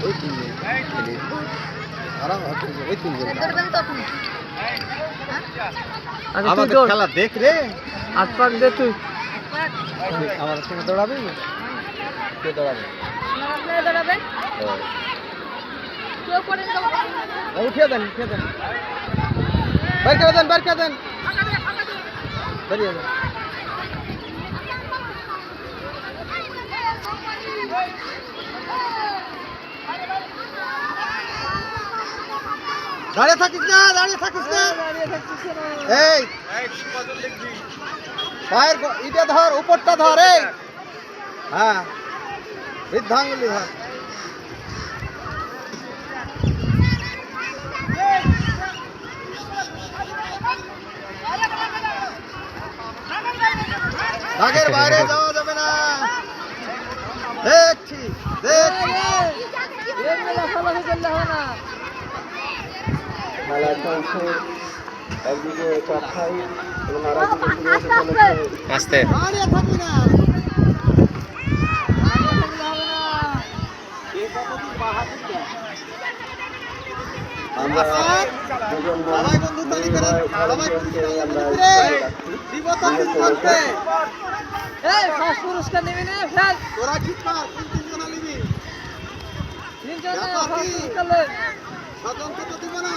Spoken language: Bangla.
ওই তিনজন আরাম হচ্ছে ওই তিনজন আমাদের খেলা দেখ রে হাত পাক দে তুই আমার সঙ্গে দৌড়াবি কে দৌড়াবে উঠিয়ে দেন বের করে দেন বেরিয়ে দেন দাঁড়িয়ে থাকিস না এই পায়ের ইটা ধর উপরটা ধর এই হ্যাঁ বৃদ্ধাঙ্গুলি ধর দাগের বাইরে যাওয়া যাবে না দেখছি মেলা চলছে একদিকে চারটাই এবং আরেকদিকে আস্তে আমরা সবাই বন্ধু তালি করেন পুরস্কার নিবি না ফেল তোরা ঠিক কর তিনজন নিবি তিনজন স্বতন্ত্র তো দিব না